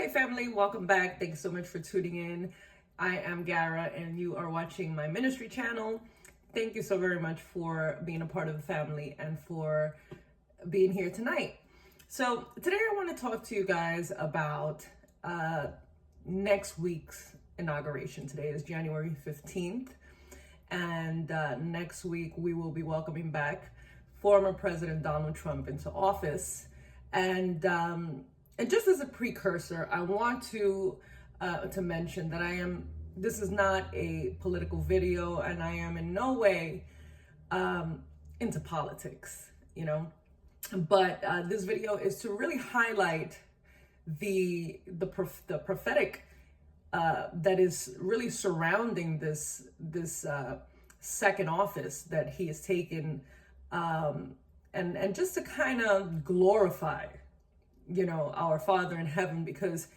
Hey family, welcome back. Thanks so much for tuning in. I am Gaura and you are watching my ministry channel. Thank you so very much for being a part of the family and for being here tonight. So today I want to talk to you guys about next week's inauguration. Today is January 15th and next week we will be welcoming back former President Donald Trump into office. And just as a precursor, I want to mention that this is not a political video, and I am in no way into politics, but this video is to really highlight the prophetic that is really surrounding this second office that he has taken, and just to kind of glorify our Father in heaven, because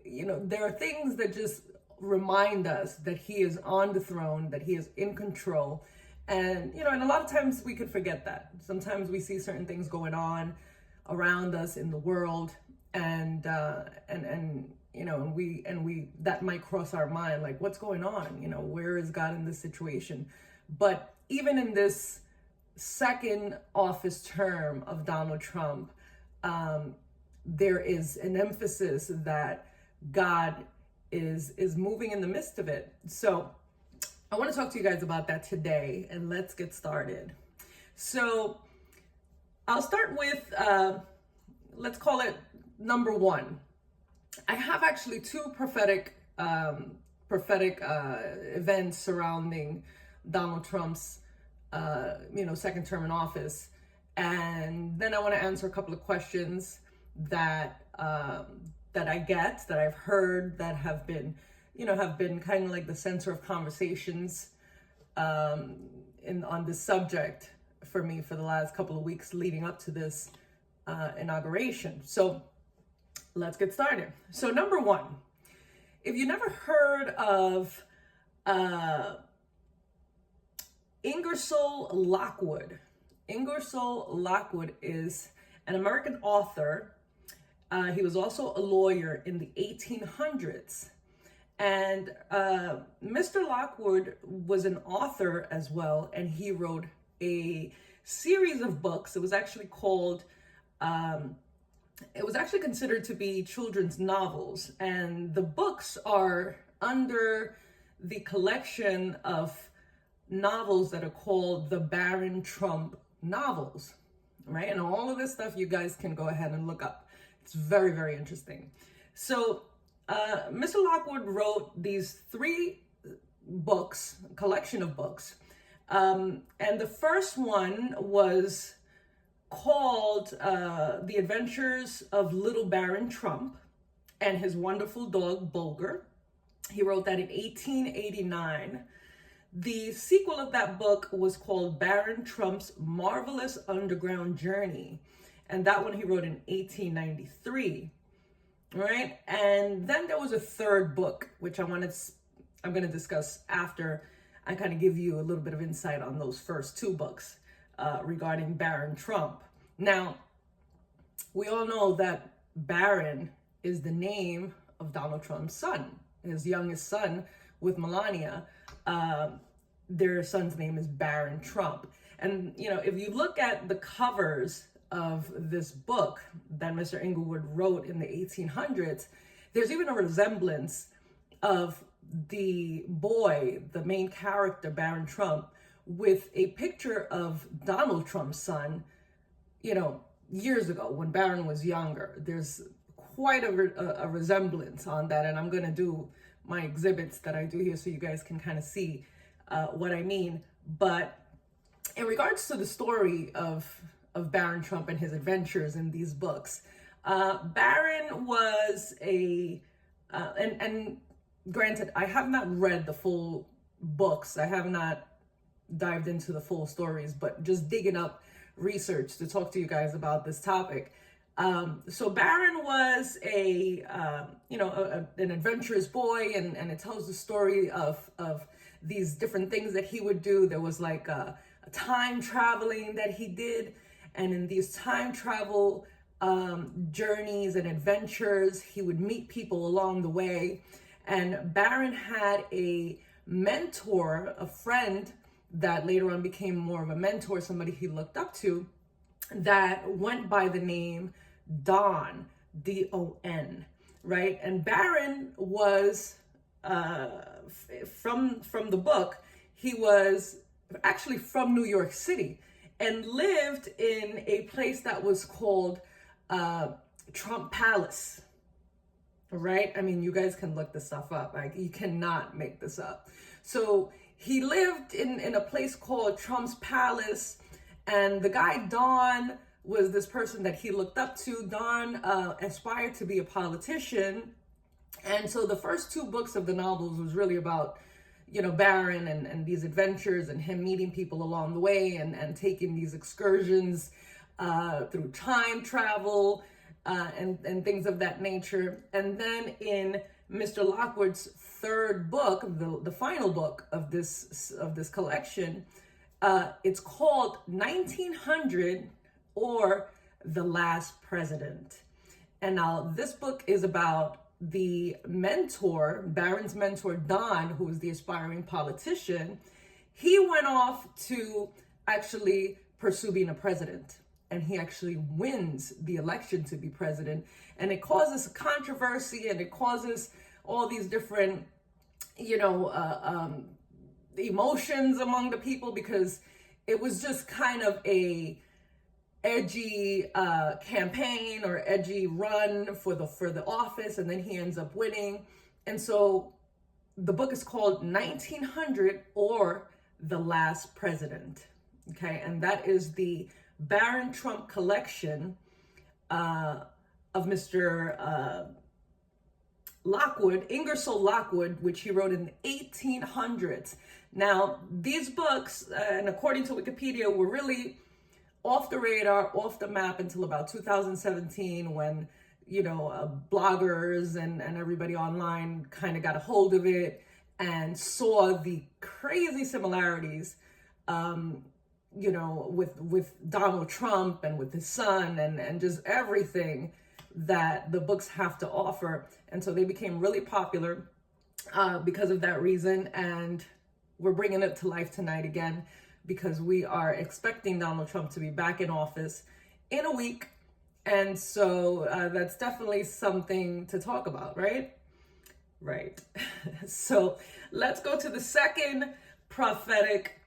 there are things that just remind us that he is on the throne, that he is in control. And and a lot of times we could forget that. Sometimes we see certain things going on around us in the world, and we that might cross our mind, like, what's going on? Where is God in this situation? But even in this second office term of Donald Trump, there is an emphasis that God is moving in the midst of it. So I want to talk to you guys about that today, and let's get started. So I'll start with, let's call it number one. I have actually two prophetic events surrounding Donald Trump's, second term in office. And then I want to answer a couple of questions that I've heard, that have been kind of like the center of conversations on this subject for me for the last couple of weeks leading up to this inauguration. So let's get started. So number one, if you never heard of Ingersoll Lockwood is an American author. He was also a lawyer in the 1800s. And Mr. Lockwood was an author as well, and he wrote a series of books. It was actually considered to be children's novels. And the books are under the collection of novels that are called the Baron Trump novels, right? And all of this stuff you guys can go ahead and look up. It's very, very interesting. So Mr. Lockwood wrote these three books, collection of books. And the first one was called The Adventures of Little Baron Trump and His Wonderful Dog Bulger. He wrote that in 1889. The sequel of that book was called Baron Trump's Marvelous Underground Journey. And that one he wrote in 1893, right? And then there was a third book, which I'm going to discuss after I kind of give you a little bit of insight on those first two books regarding Baron Trump. Now, we all know that Baron is the name of Donald Trump's son, his youngest son with Melania. Their son's name is Baron Trump. And, if you look at the covers of this book that Mr. Inglewood wrote in the 1800s, there's even a resemblance of the boy, the main character, Baron Trump, with a picture of Donald Trump's son, years ago when Baron was younger. There's quite a resemblance on that, and I'm going to do my exhibits that I do here so you guys can kind of see what I mean. But in regards to the story of Baron Trump and his adventures in these books, Baron was and granted, I have not read the full books. I have not dived into the full stories, but just digging up research to talk to you guys about this topic. So Baron was an adventurous boy, and it tells the story of these different things that he would do. There was like a time traveling that he did, and in these time travel journeys and adventures. He would meet people along the way. And Barron had a mentor, a friend that later on became more of a mentor, somebody he looked up to, that went by the name Don, D-O-N, right? And Barron was, from the book, he was actually from New York City and lived in a place that was called Trump Palace, right? I mean, you guys can look this stuff up. Like, you cannot make this up. So he lived in a place called Trump's Palace, and the guy Don was this person that he looked up to. Don aspired to be a politician, and so the first two books of the novels was really about, you know, Barron and these adventures and him meeting people along the way and taking these excursions through time travel and things of that nature. And then in Mr. Lockwood's third book, the final book of this collection, it's called 1900 or The Last President. And now this book is about the mentor, Barron's mentor, Don, who was the aspiring politician. He went off to actually pursue being a president, and he actually wins the election to be president. And it causes controversy, and it causes all these different, emotions among the people, because it was just kind of a edgy campaign or edgy run for the office, and then he ends up winning. And so the book is called 1900 or The Last President. Okay, and that is the Barron Trump collection of Mr. Lockwood, Ingersoll Lockwood, which he wrote in the 1800s. Now, these books, and according to Wikipedia, were really off the radar, off the map until about 2017, when, bloggers and everybody online kind of got a hold of it and saw the crazy similarities, with Donald Trump and with his son and just everything that the books have to offer. And so they became really popular because of that reason. And we're bringing it to life tonight again, because we are expecting Donald Trump to be back in office in a week. And so that's definitely something to talk about, right? Right. So let's go to the second prophetic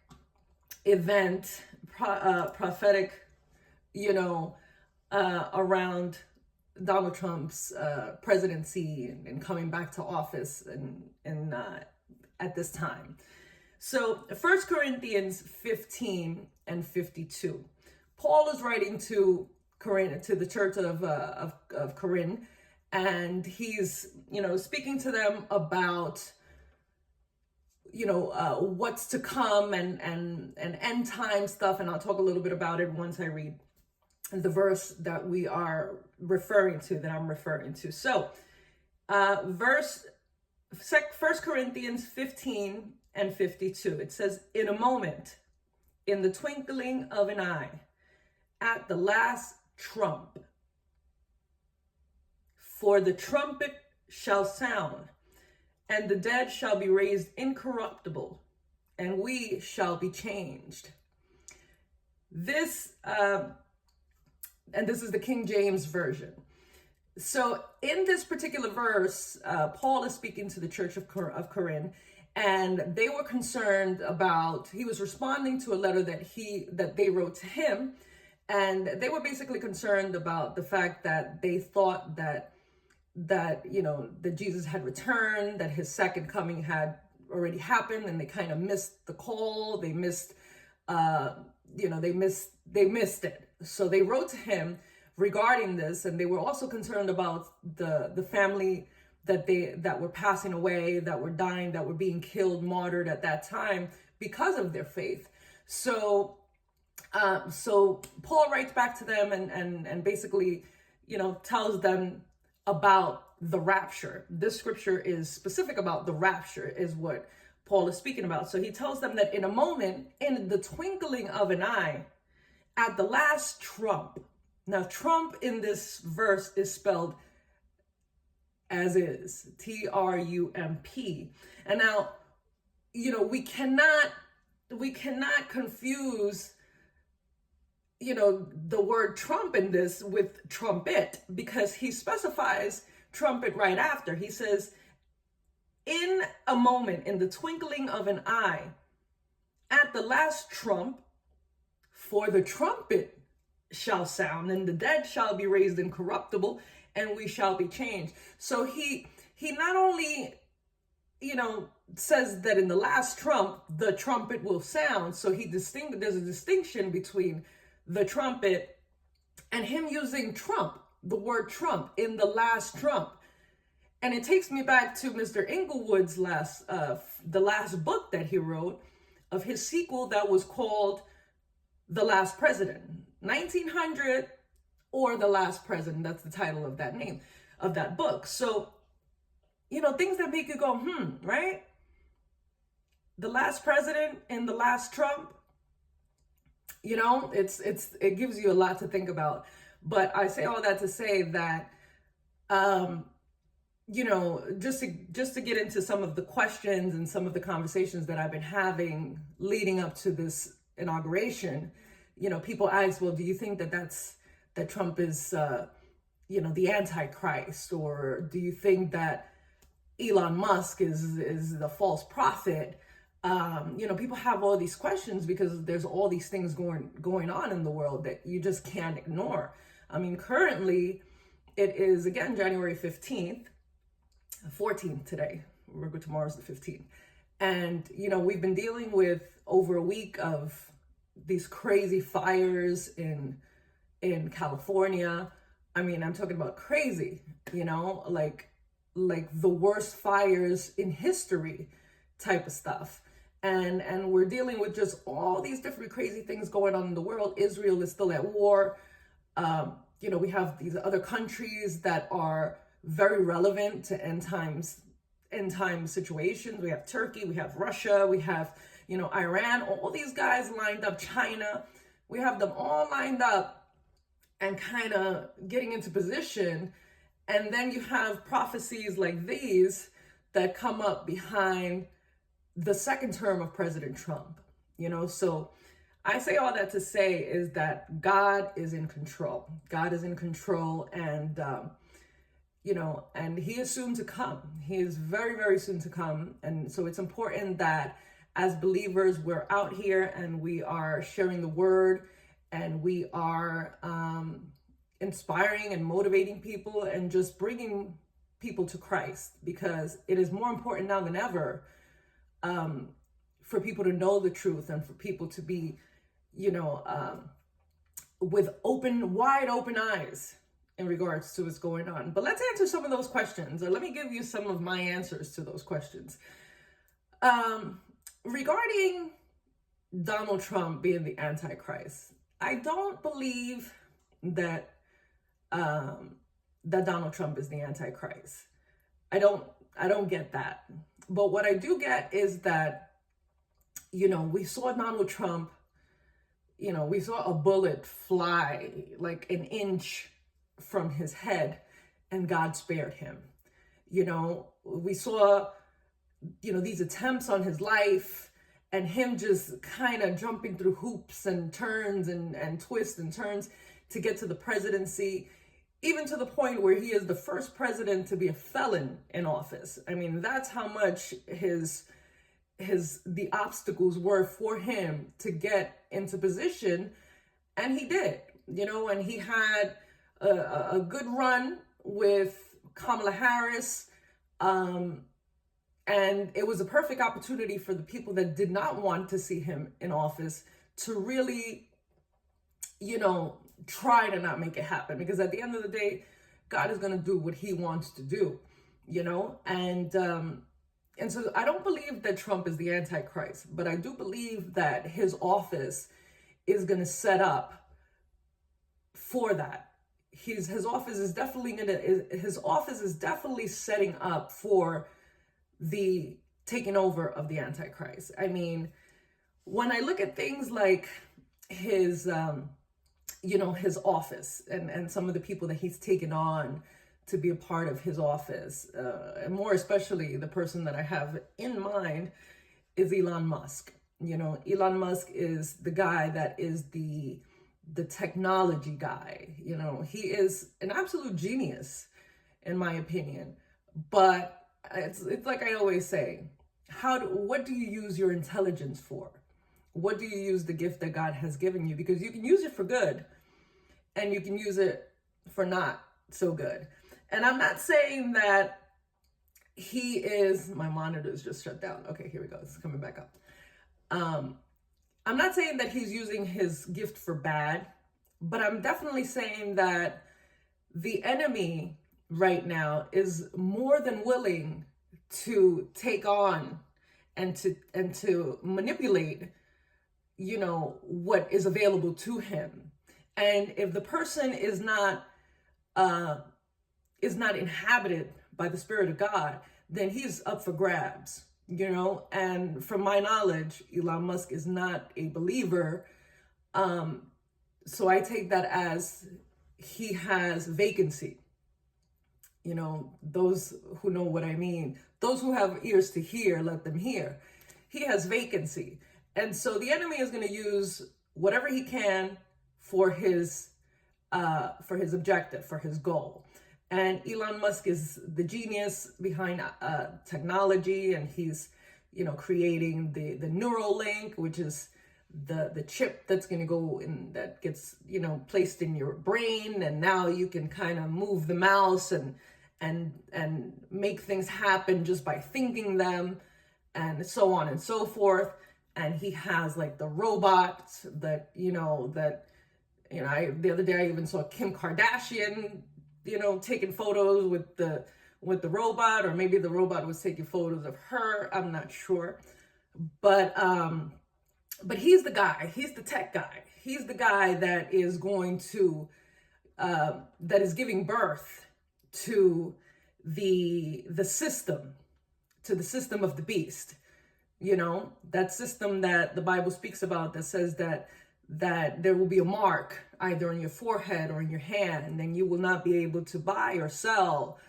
event, prophetic, around Donald Trump's presidency and coming back to office and at this time. So 1 Corinthians 15 and 52. Paul is writing to the church of Corinth, and he's, speaking to them about, what's to come and end time stuff. And I'll talk a little bit about it once I read the verse that we are referring to, that I'm referring to. So 1 Corinthians 15 and 52, it says, in a moment, in the twinkling of an eye, at the last trump, for the trumpet shall sound, and the dead shall be raised incorruptible, and we shall be changed. This, and this is the King James Version. So in this particular verse, Paul is speaking to the church of Corinth, and they were concerned about, he was responding to a letter that they wrote to him. And they were basically concerned about the fact that they thought that Jesus had returned, that his second coming had already happened, and they kind of missed the call. They missed, they missed it. So they wrote to him regarding this, and they were also concerned about the family that were passing away, that were dying, that were being killed, martyred at that time because of their faith. So Paul writes back to them and basically, tells them about the rapture. This scripture is specific about the rapture, is what Paul is speaking about. So he tells them that in a moment, in the twinkling of an eye, at the last trump. Now, Trump in this verse is spelled as is, Trump. And now, we cannot confuse, the word Trump in this with trumpet, because he specifies trumpet right after. He says, in a moment, in the twinkling of an eye, at the last trump, for the trumpet shall sound, and the dead shall be raised incorruptible, and we shall be changed. So he not only, says that in the last trump, the trumpet will sound. So there's a distinction between the trumpet and him using trump, the word trump, in the last trump. And it takes me back to Mr. Inglewood's the last book that he wrote of his sequel that was called The Last President, 1900 or The Last President. That's the title of that book. So, things that make you go, right? The last president in the last Trump, it gives you a lot to think about. But I say all that to say that, just to get into some of the questions and some of the conversations that I've been having leading up to this inauguration, people ask, well, do you think that Trump is, the Antichrist? Or do you think that Elon Musk is the false prophet? People have all these questions because there's all these things going on in the world that you just can't ignore. I mean, currently it is, again, January 15th, 14th today. Tomorrow's the 15th. And, we've been dealing with over a week of these crazy fires in California. I mean, I'm talking about crazy, like the worst fires in history type of stuff. And we're dealing with just all these different crazy things going on in the world. Israel is still at war. We have these other countries that are very relevant to end time situations. We have Turkey, we have Russia, we have, Iran, all these guys lined up, China. We have them all lined up and kind of getting into position. And then you have prophecies like these that come up behind the second term of President Trump, so I say all that to say is that God is in control. God is in control, and, and he is soon to come. He is very, very soon to come. And so it's important that as believers, we're out here and we are sharing the word, and we are inspiring and motivating people and just bringing people to Christ, because it is more important now than ever for people to know the truth and for people to be, with wide open eyes in regards to what's going on. But let's answer some of those questions, or let me give you some of my answers to those questions. Regarding Donald Trump being the Antichrist, I don't believe that Donald Trump is the Antichrist. I don't get that. But what I do get is that, we saw Donald Trump, we saw a bullet fly like an inch from his head, and God spared him. We saw, these attempts on his life, and him just kind of jumping through hoops and turns and twists and turns to get to the presidency, even to the point where he is the first president to be a felon in office. I mean, that's how much the obstacles were for him to get into position. And he did, and he had a good run with Kamala Harris. And it was a perfect opportunity for the people that did not want to see him in office to really, try to not make it happen, because at the end of the day, God is going to do what he wants to do, and so I don't believe that Trump is the Antichrist, but I do believe that his office is going to set up for that. His office is definitely setting up for the taking over of the Antichrist. I mean, when I look at things like his his office and some of the people that he's taken on to be a part of his office. And more especially, the person that I have in mind is Elon Musk. Elon Musk is the guy that is the technology guy. He is an absolute genius, in my opinion. But it's like I always say, what do you use your intelligence for? What do you use the gift that God has given you? Because you can use it for good and you can use it for not so good. And I'm not saying that my monitor's just shut down. Okay, here we go. It's coming back up. I'm not saying that he's using his gift for bad, but I'm definitely saying that the enemy right now is more than willing to take on and to manipulate, what is available to him. And if the person is not inhabited by the Spirit of God, then he's up for grabs, and from my knowledge, Elon Musk is not a believer. So I take that as he has vacancy. Those who know what I mean, those who have ears to hear, let them hear. He has vacancy. And so the enemy is going to use whatever he can for his objective, for his goal. And Elon Musk is the genius behind technology, and he's, creating the Neuralink, which is the chip that's going to go in, that gets, placed in your brain, and now you can kind of move the mouse and make things happen just by thinking them, and so on and so forth. And he has like the robots that, the other day I even saw Kim Kardashian, taking photos with the robot, or maybe the robot was taking photos of her. I'm not sure. But he's the guy. He's the tech guy. He's the guy that is going to, that is giving birth to the system, to the system of the beast. That system that the Bible speaks about, that says that there will be a mark either on your forehead or in your hand, and you will not be able to buy or sell.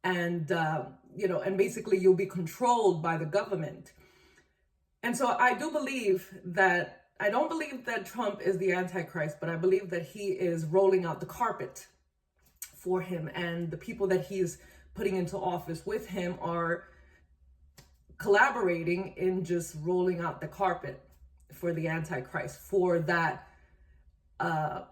And, and basically you'll be controlled by the government. And so I don't believe that Trump is the Antichrist, but I believe that he is rolling out the carpet for him. And the people that he's putting into office with him are collaborating in just rolling out the carpet for the Antichrist, for that, for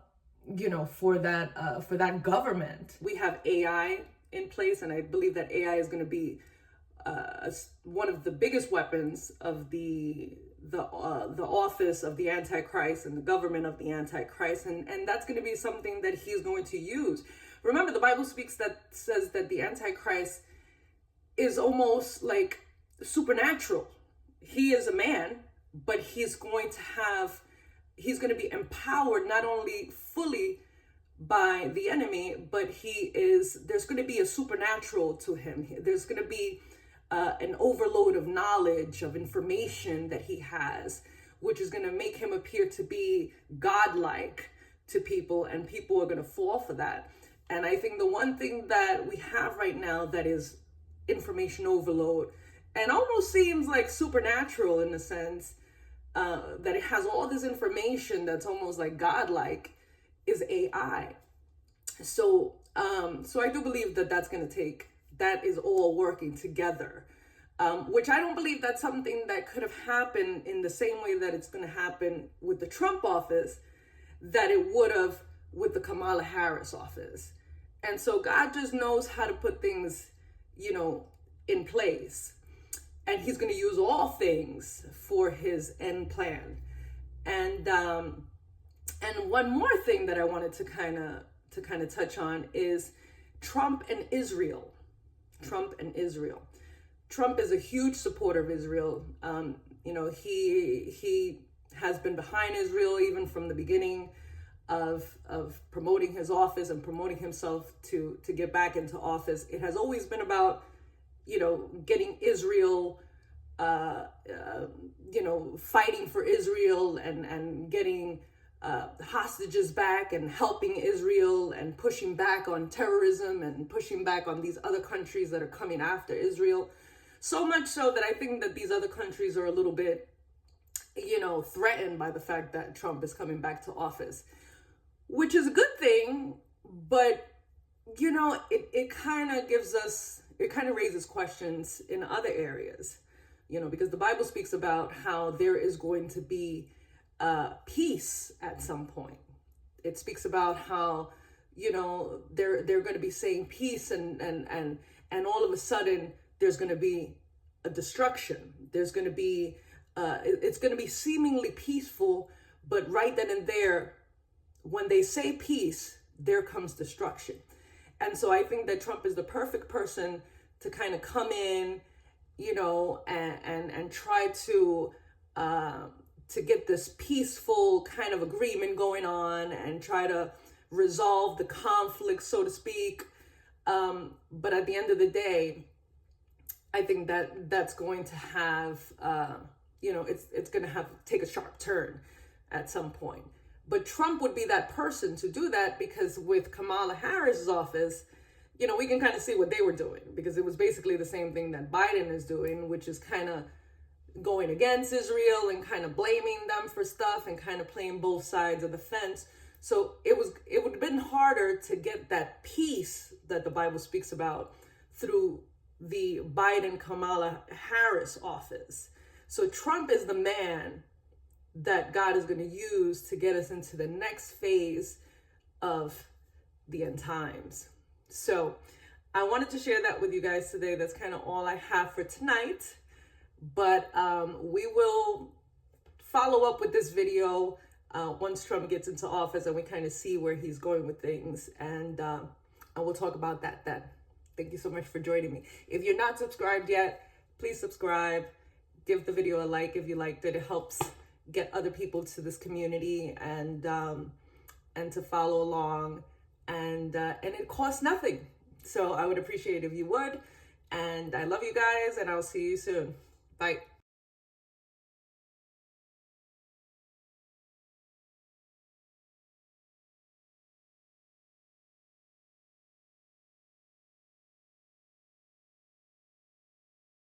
that government. We have AI in place, and I believe that AI is going to be one of the biggest weapons of the office of the Antichrist and the government of the Antichrist, and that's going to be something that he's going to use. Remember, the Bible says that the Antichrist is almost like supernatural. He is a man, but he's going to be empowered not only fully by the enemy, but there's going to be a supernatural to him. There's going to be an overload of knowledge, of information that he has, which is going to make him appear to be godlike to people, and people are going to fall for that. And I think the one thing that we have right now that is information overload, and almost seems like supernatural in the sense that it has all this information that's almost like godlike, is AI. So I do believe that is all working together, which I don't believe that's something that could have happened in the same way that it's going to happen with the Trump office, that it would have with the Kamala Harris office. And so God just knows how to put things, in place. And he's going to use all things for his end plan. And one more thing that I wanted to kind of touch on is Trump and Israel. Trump is a huge supporter of Israel. He has been behind Israel even from the beginning of promoting his office and promoting himself to get back into office. It has always been about, getting Israel, fighting for Israel and getting hostages back and helping Israel and pushing back on terrorism and pushing back on these other countries that are coming after Israel. So much so that I think that these other countries are a little bit, threatened by the fact that Trump is coming back to office, which is a good thing. But, it kind of raises questions in other areas, because the Bible speaks about how there is going to be peace at some point. It speaks about how, they're going to be saying peace and all of a sudden there's going to be a destruction. There's going to be, it's going to be seemingly peaceful, but right then and there, when they say peace, there comes destruction. And so I think that Trump is the perfect person to kind of come in, and try to get this peaceful kind of agreement going on and try to resolve the conflict, so to speak. But at the end of the day, I think that that's going to have, it's going to have take a sharp turn at some point. But Trump would be that person to do that, because with Kamala Harris's office, we can kind of see what they were doing, because it was basically the same thing that Biden is doing, which is kind of going against Israel and kind of blaming them for stuff and kind of playing both sides of the fence. So it would have been harder to get that peace that the Bible speaks about through the Biden-Kamala Harris office. So Trump is the man that God is going to use to get us into the next phase of the end times. So I wanted to share that with you guys today. That's kind of all I have for tonight. But we will follow up with this video once Trump gets into office and we kind of see where he's going with things. And we'll talk about that then. Thank you so much for joining me. If you're not subscribed yet, please subscribe. Give the video a like if you liked it. It helps get other people to this community and to follow along. And it costs nothing. So I would appreciate it if you would. And I love you guys, and I'll see you soon. Bye.